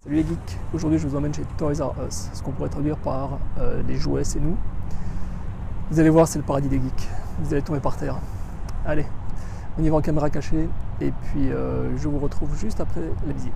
Salut les geeks, aujourd'hui je vous emmène chez Toys R Us, ce qu'on pourrait traduire par les jouets c'est nous. Vous allez voir, c'est le paradis des geeks, vous allez tomber par terre. Allez, on y va en caméra cachée et puis je vous retrouve juste après la visite.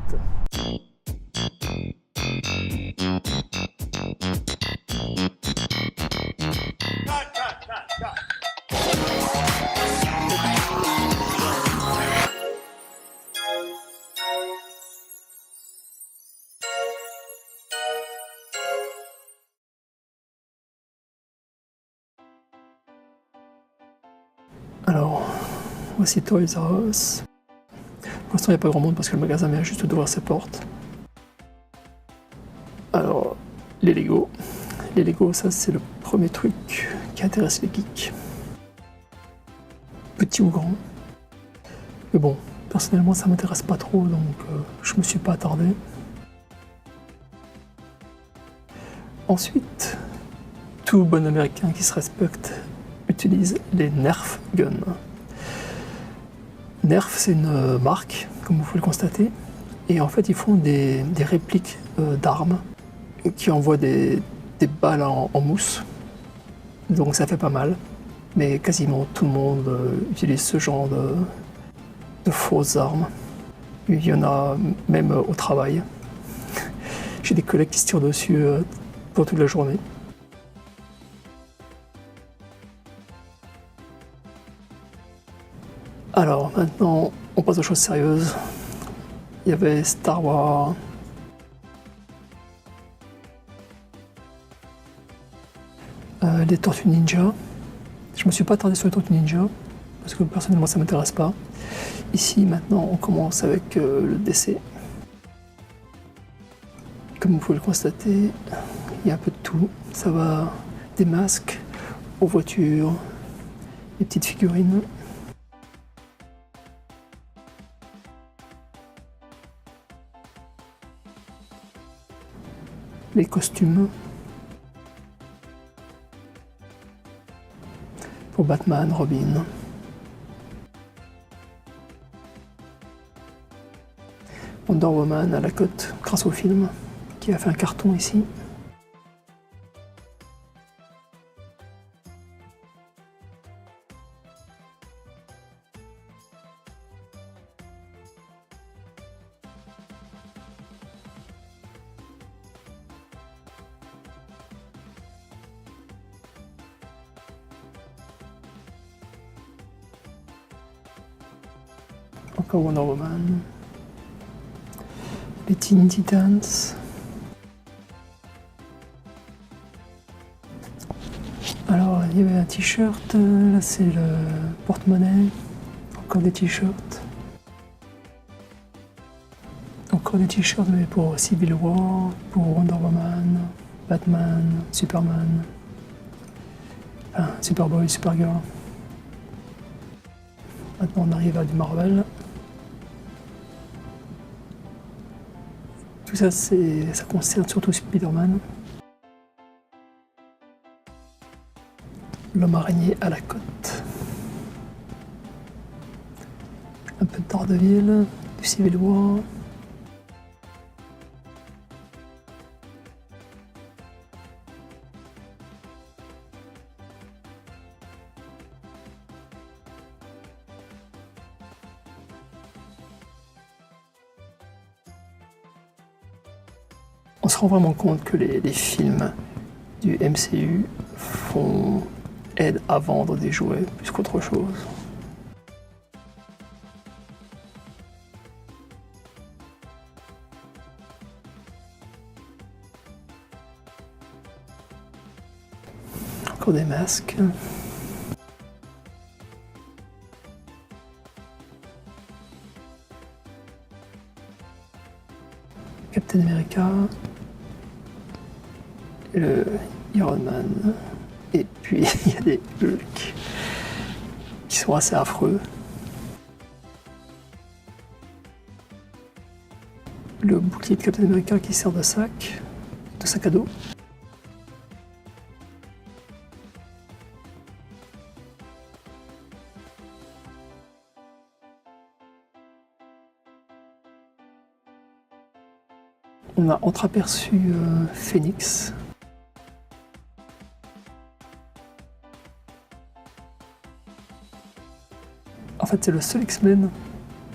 Alors, voici Toys R Us. Pour l'instant, il n'y a pas grand monde parce que le magasin vient juste d'ouvrir ses portes. Alors, les Lego. Les Lego, ça c'est le premier truc qui intéresse les geeks. Petit ou grand. Mais bon, personnellement, ça m'intéresse pas trop, donc je me suis pas attardé. Ensuite, tout bon américain qui se respecte utilise les Nerf Guns. Nerf, c'est une marque, comme vous pouvez le constater, et en fait, ils font des répliques d'armes qui envoient des balles en mousse, donc ça fait pas mal. Mais quasiment tout le monde utilise ce genre de fausses armes. Il y en a même au travail. J'ai des collègues qui se tirent dessus pour toute la journée. Alors maintenant, on passe aux choses sérieuses. Il y avait Star Wars, les Tortues Ninja. Je me suis pas attardé sur les Tortues Ninja parce que personnellement ça m'intéresse pas. Ici maintenant on commence avec le DC. Comme vous pouvez le constater, il y a un peu de tout. Ça va des masques aux voitures, les petites figurines. Les costumes pour Batman, Robin. Wonder Woman à la cote grâce au film qui a fait un carton ici. Encore Wonder Woman. Les Teen Titans. Alors, il y avait un t-shirt, là c'est le porte-monnaie. Encore des t-shirts. Encore des t-shirts mais pour Civil War, pour Wonder Woman, Batman, Superman, enfin, Superboy, Supergirl. Maintenant on arrive à du Marvel. Tout ça, ça concerne surtout Spider-Man. L'homme araignée à la côte. Un peu de Daredevil, du Civil War. On se rend vraiment compte que les films du MCU aident à vendre des jouets plus qu'autre chose. Encore des masques. Captain America. Le Iron Man. Et puis il y a des Hulk qui sont assez affreux. Le bouclier de Captain America qui sert de sac à dos. on a entreaperçu Phoenix. En fait, c'est le seul X-Men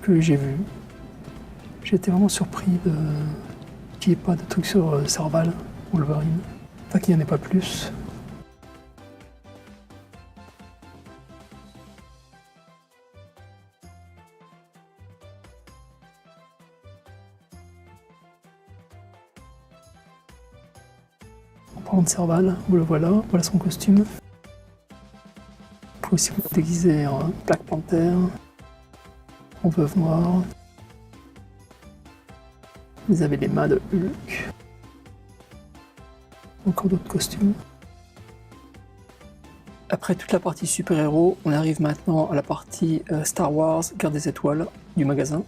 que j'ai vu. J'ai été vraiment surpris qu'il n'y ait pas de truc sur Serval, Wolverine. Enfin, qu'il n'y en ait pas plus. En parlant de Serval, vous le voilà, voilà son costume. Vous pouvez aussi vous déguiser en Black Panther, en Veuve Noire. Vous avez les mains de Hulk. Encore d'autres costumes. Après toute la partie super-héros, on arrive maintenant à la partie Star Wars, Guerre des Étoiles du magasin.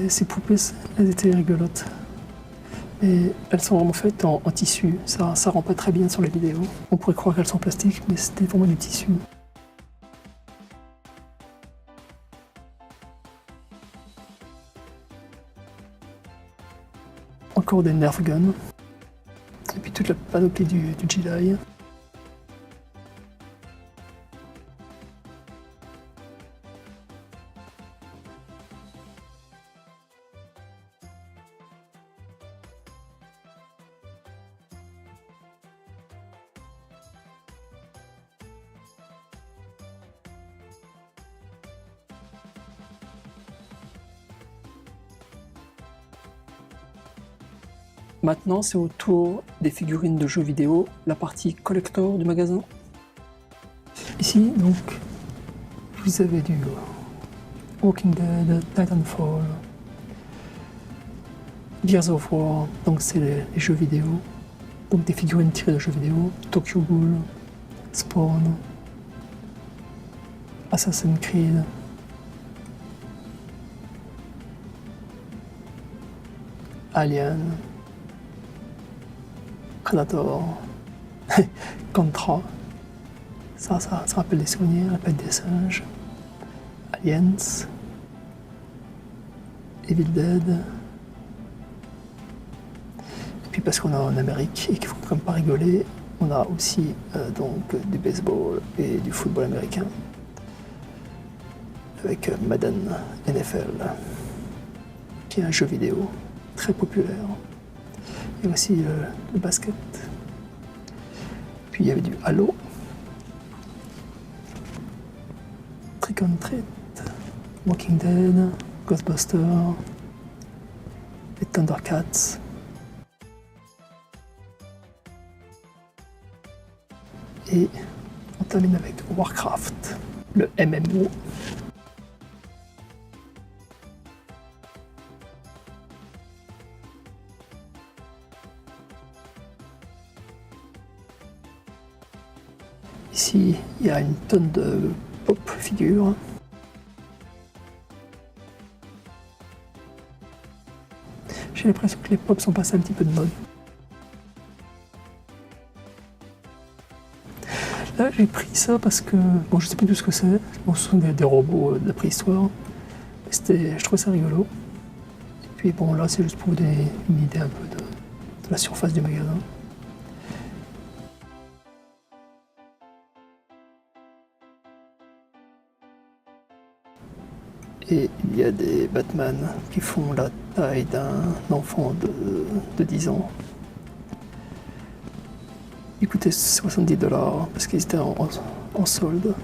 Ces poupées, elles étaient rigolotes. Et elles sont vraiment faites en tissu. Ça rend pas très bien sur les vidéos. On pourrait croire qu'elles sont en plastique, mais c'était vraiment du tissu. Encore des Nerf Guns. Et puis toute la panoplie du Jedi. Maintenant, c'est au tour des figurines de jeux vidéo, la partie collector du magasin. Ici, donc, vous avez du Walking Dead, Titanfall, Gears of War, donc c'est les jeux vidéo. Donc des figurines tirées de jeux vidéo, Tokyo Ghoul, Spawn, Assassin's Creed. Alien, Predator, Contra, ça rappelle des souvenirs, la Fête des singes, Aliens, Evil Dead. Et puis parce qu'on est en Amérique et qu'il faut quand même pas rigoler, on a aussi donc du baseball et du football américain avec Madden NFL, qui est un jeu vidéo très populaire. Il y a aussi le basket. Puis il y avait du Halo, Trick or Treat, Walking Dead, Ghostbusters, les Thundercats. Et on termine avec Warcraft, le MMO. Ici, il y a une tonne de pop figures. J'ai l'impression que les pop sont passés un petit peu de mode. Là, j'ai pris ça parce que, bon, je sais plus tout ce que c'est. Bon, ce sont des robots de la préhistoire. Je trouvais ça rigolo. Et puis bon, là, c'est juste pour vous donner une idée un peu de la surface du magasin. Et il y a des Batman qui font la taille d'un enfant de 10 ans. Ils coûtaient 70$ parce qu'ils étaient en solde.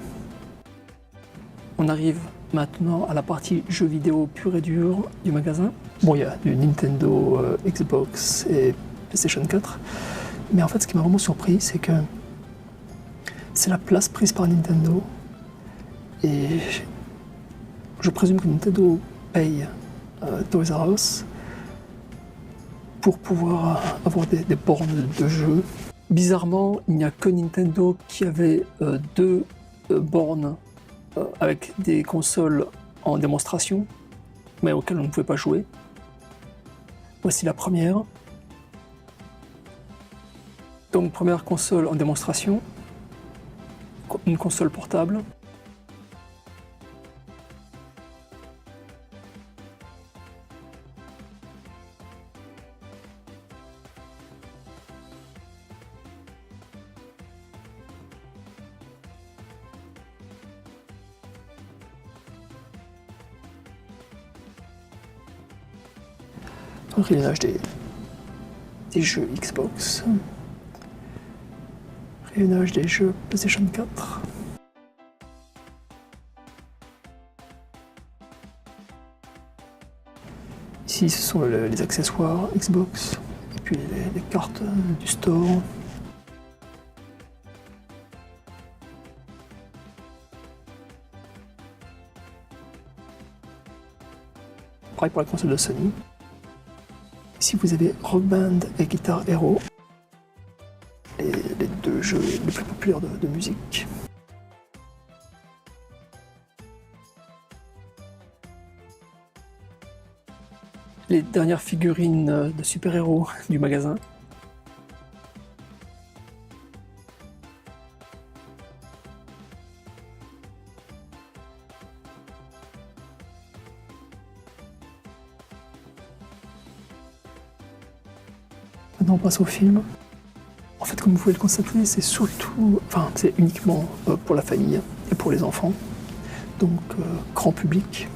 On arrive maintenant à la partie jeux vidéo pur et dur du magasin. Bon, il y a du Nintendo, Xbox et PlayStation 4. Mais en fait, ce qui m'a vraiment surpris, c'est que c'est la place prise par Nintendo. Et je présume que Nintendo paye Toys R Us pour pouvoir avoir des bornes de jeux. Bizarrement, il n'y a que Nintendo qui avait deux bornes avec des consoles en démonstration, mais auxquelles on ne pouvait pas jouer. Voici la première. Donc première console en démonstration, une console portable. Réglage des jeux Xbox, réglage des jeux PlayStation 4. Ici, ce sont les accessoires Xbox et puis les cartes du store. Pareil pour la console de Sony. Ici, vous avez Rock Band et Guitar Hero, les deux jeux les plus populaires de musique. Les dernières figurines de super-héros du magasin. Maintenant on passe au film. En fait, comme vous pouvez le constater, c'est c'est uniquement pour la famille et pour les enfants. Donc grand public.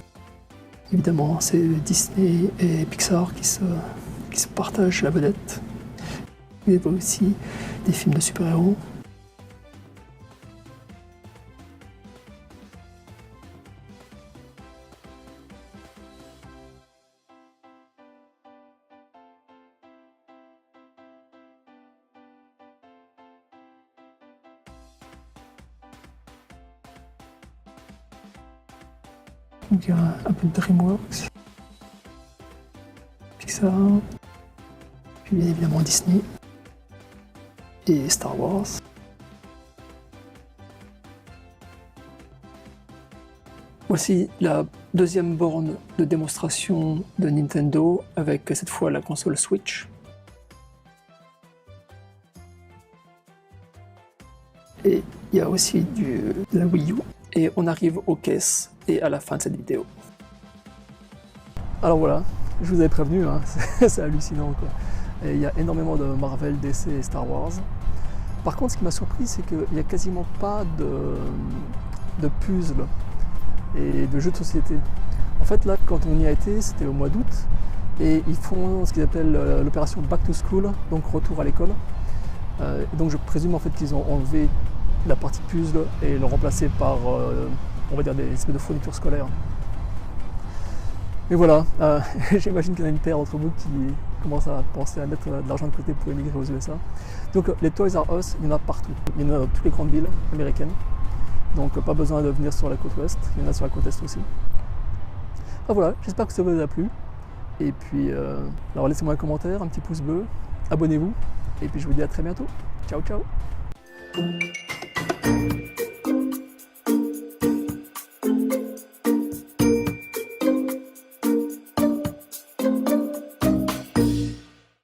Évidemment, c'est Disney et Pixar qui se partagent la vedette. Il y a aussi des films de super-héros. Donc il y a un peu de DreamWorks, Pixar, puis bien évidemment Disney et Star Wars. Voici la deuxième borne de démonstration de Nintendo avec cette fois la console Switch. Et il y a aussi de la Wii U. Et on arrive aux caisses et à la fin de cette vidéo. Alors voilà, je vous avais prévenu, hein, c'est hallucinant quoi. Et il y a énormément de Marvel, DC et Star Wars. Par contre, ce qui m'a surpris, c'est qu'il n'y a quasiment pas de puzzles et de jeux de société. En fait, là, quand on y a été, c'était au mois d'août, et ils font ce qu'ils appellent l'opération Back to School, donc retour à l'école. Donc je présume en fait qu'ils ont enlevé la partie puzzle et l'ont remplacé par, on va dire, des espèces de fournitures scolaires. Mais voilà, j'imagine qu'il y en a une paire d'entre vous qui commence à penser à mettre de l'argent de côté pour émigrer aux USA. Donc les Toys R Us, il y en a partout. Il y en a dans toutes les grandes villes américaines. Donc pas besoin de venir sur la côte ouest, il y en a sur la côte est aussi. Ah, voilà, j'espère que ça vous a plu. Et puis, alors laissez-moi un commentaire, un petit pouce bleu, abonnez-vous. Et puis je vous dis à très bientôt. Ciao, ciao.